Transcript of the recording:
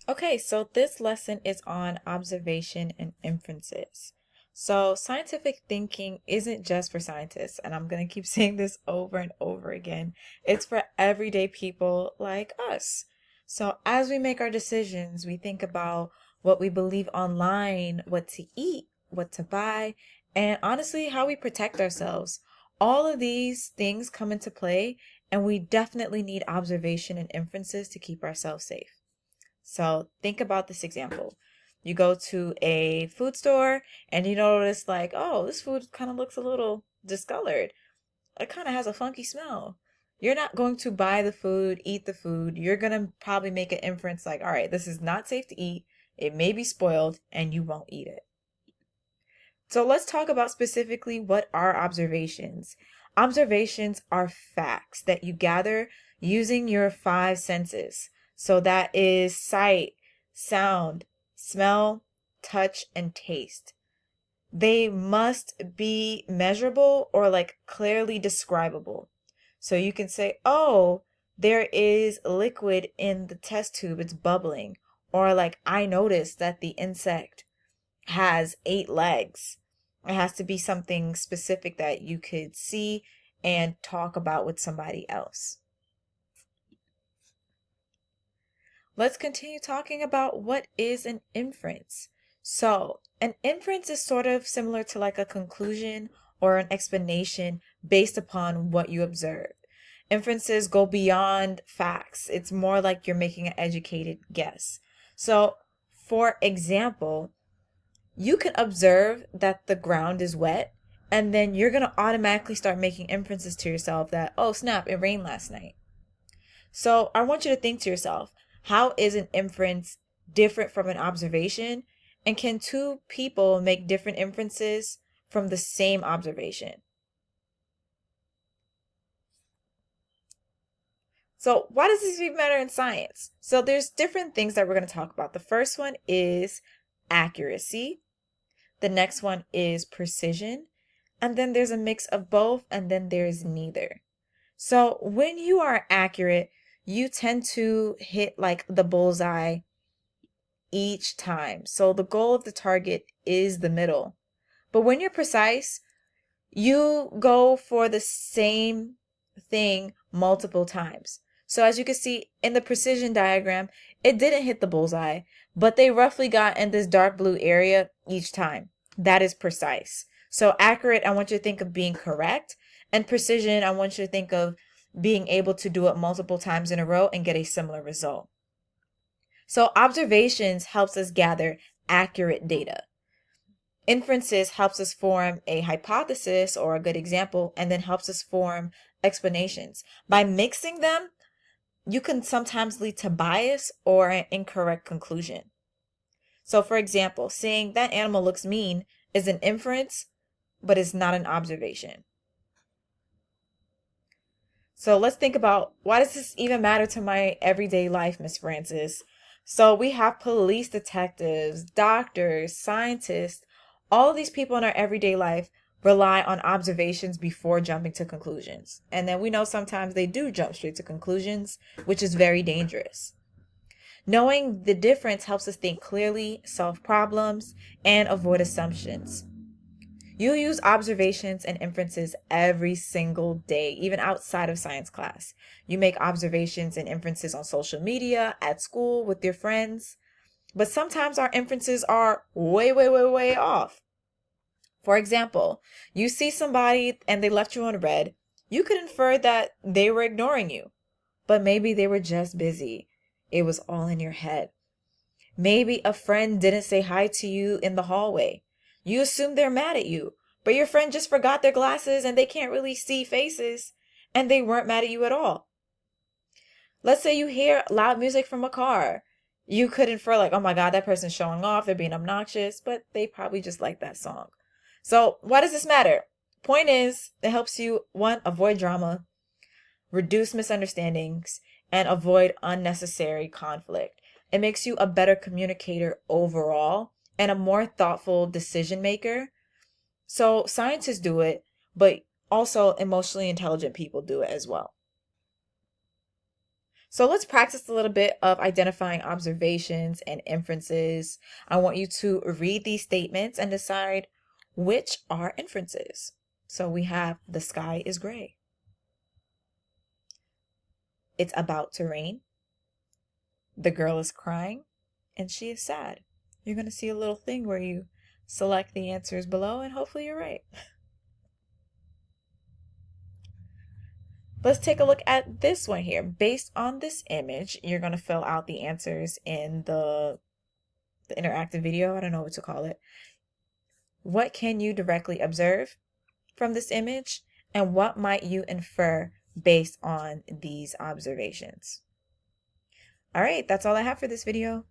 Okay, so this lesson is on observation and inferences. So, scientific thinking isn't just for scientists, and I'm going to keep saying this over and over again. It's for everyday people like us. So, as we make our decisions, we think about what we believe online, what to eat, what to buy, and honestly, how we protect ourselves. All of these things come into play, and we definitely need observation and inferences to keep ourselves safe. So think about this example. You go to a food store and you notice like, oh, this food kind of looks a little discolored. It kind of has a funky smell. You're not going to buy the food, eat the food. You're going to probably make an inference like, all right, this is not safe to eat. It may be spoiled and you won't eat it. So let's talk about specifically what are observations. Observations are facts that you gather using your five senses. So that is sight, sound, smell, touch, and taste. They must be measurable or like clearly describable. So you can say, oh, there is liquid in the test tube, it's bubbling. Or like, I noticed that the insect has eight legs. It has to be something specific that you could see and talk about with somebody else. Let's continue talking about what is an inference. So, an inference is sort of similar to like a conclusion or an explanation based upon what you observed. Inferences go beyond facts. It's more like you're making an educated guess. So, for example, you can observe that the ground is wet, and then you're going to automatically start making inferences to yourself that, oh, snap, it rained last night. So I want you to think to yourself, how is an inference different from an observation? And can two people make different inferences from the same observation? So why does this even matter in science? So there's different things that we're going to talk about. The first one is accuracy. The next one is precision. And then there's a mix of both, and then there's neither. So when you are accurate, you tend to hit like the bullseye each time. So the goal of the target is the middle. But when you're precise, you go for the same thing multiple times. So as you can see in the precision diagram, it didn't hit the bullseye, but they roughly got in this dark blue area each time. That is precise. So accurate, I want you to think of being correct, and precision, I want you to think of being able to do it multiple times in a row and get a similar result. So observations helps us gather accurate data. Inferences helps us form a hypothesis or a good example, and then helps us form explanations. By mixing them, you can sometimes lead to bias or an incorrect conclusion. So for example, saying that animal looks mean is an inference, but is not an observation. So let's think about, why does this even matter to my everyday life, Miss Francis? So we have police detectives, doctors, scientists, all of these people in our everyday life rely on observations before jumping to conclusions. And then we know sometimes they do jump straight to conclusions, which is very dangerous. Knowing the difference helps us think clearly, solve problems, and avoid assumptions. You use observations and inferences every single day, even outside of science class. You make observations and inferences on social media, at school, with your friends. But sometimes our inferences are way, way, way, way off. For example, you see somebody and they left you on red. You could infer that they were ignoring you, but maybe they were just busy. It was all in your head. Maybe a friend didn't say hi to you in the hallway. You assume they're mad at you, but your friend just forgot their glasses and they can't really see faces, and they weren't mad at you at all. Let's say you hear loud music from a car. You could infer like, oh my God, that person's showing off, they're being obnoxious, but they probably just like that song. So why does this matter? Point is, it helps you, one, avoid drama, reduce misunderstandings, and avoid unnecessary conflict. It makes you a better communicator overall and a more thoughtful decision maker. So scientists do it, but also emotionally intelligent people do it as well. So let's practice a little bit of identifying observations and inferences. I want you to read these statements and decide which are inferences. So we have the sky is gray. It's about to rain. The girl is crying and she is sad. You're going to see a little thing where you select the answers below and hopefully you're right. Let's take a look at this one here. Based on this image, you're going to fill out the answers in the interactive video. I don't know what to call it. What can you directly observe from this image? And what might you infer based on these observations? All right, that's all I have for this video.